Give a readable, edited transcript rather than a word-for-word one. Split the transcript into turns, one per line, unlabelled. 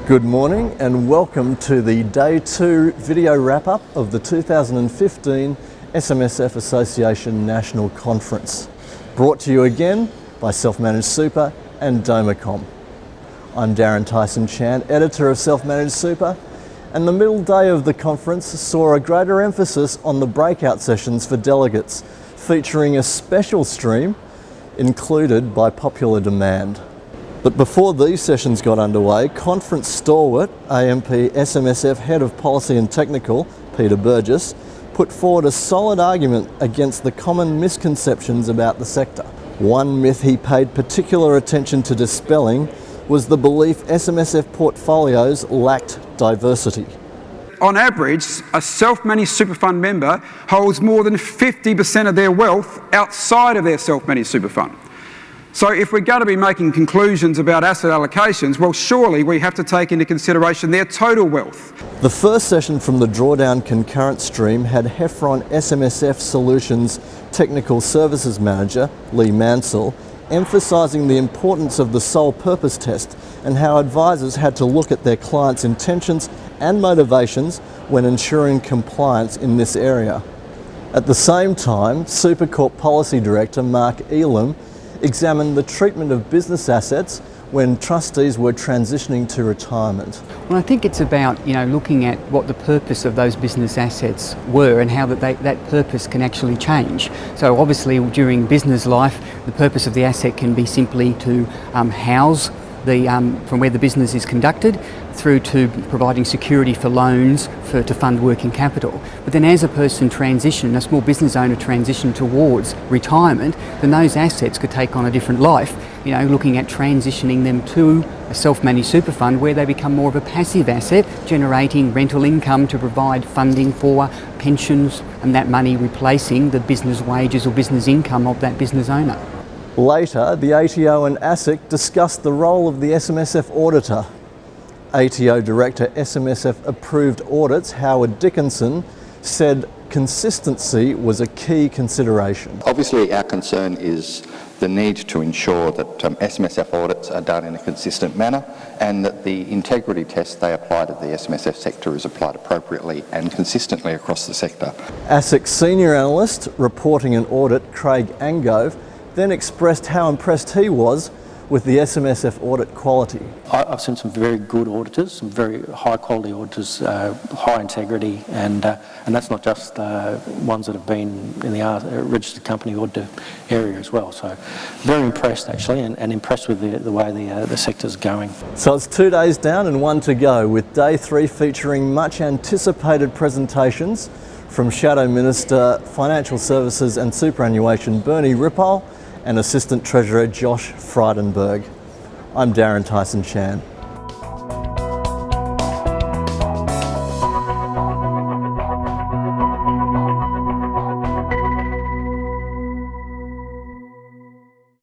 Good morning and welcome to the Day 2 video wrap-up of the 2015 SMSF Association National Conference, brought to you again by Self-Managed Super and Domacom. I'm Darin Tyson-Chan, editor of Self-Managed Super, and the middle day of the conference saw a greater emphasis on the breakout sessions for delegates, featuring a special stream included by popular demand. But before these sessions got underway, conference stalwart, AMP SMSF Head of Policy and Technical, Peter Burgess, put forward a solid argument against the common misconceptions about the sector. One myth he paid particular attention to dispelling was the belief SMSF portfolios lacked diversity.
On average, a self-managed super fund member holds more than 50% of their wealth outside of their self-managed super fund. So if we're going to be making conclusions about asset allocations, well, surely we have to take into consideration their total wealth.
The first session from the Drawdown Concurrent stream had Heffron SMSF Solutions Technical Services Manager, Lee Mansell, emphasising the importance of the sole purpose test and how advisors had to look at their clients' intentions and motivations when ensuring compliance in this area. At the same time, Supercorp Policy Director Mark Elam examined the treatment of business assets when trustees were transitioning to retirement.
Well, I think it's about looking at what the purpose of those business assets were and how that purpose can actually change. So obviously during business life, the purpose of the asset can be simply to house from where the business is conducted through to providing security for loans to fund working capital. But then as a small business owner transition towards retirement, then those assets could take on a different life, looking at transitioning them to a self-managed super fund where they become more of a passive asset, generating rental income to provide funding for pensions, and that money replacing the business wages or business income of that business owner.
Later, the ATO and ASIC discussed the role of the SMSF auditor. ATO Director SMSF Approved Audits Howard Dickinson said consistency was a key consideration.
Obviously our concern is the need to ensure that SMSF audits are done in a consistent manner and that the integrity test they apply to the SMSF sector is applied appropriately and consistently across the sector.
ASIC Senior Analyst reporting an audit, Craig Angove, then expressed how impressed he was with the SMSF audit quality.
I've seen some very good auditors, some very high quality auditors, high integrity, and that's not just ones that have been in the registered company auditor area as well. So very impressed actually, and impressed with the way the sector's going.
So it's 2 days down and 1 to go, with day 3 featuring much anticipated presentations from Shadow Minister, Financial Services and Superannuation Bernie Ripoll and Assistant Treasurer Josh Frydenberg. I'm Darin Tyson-Chan.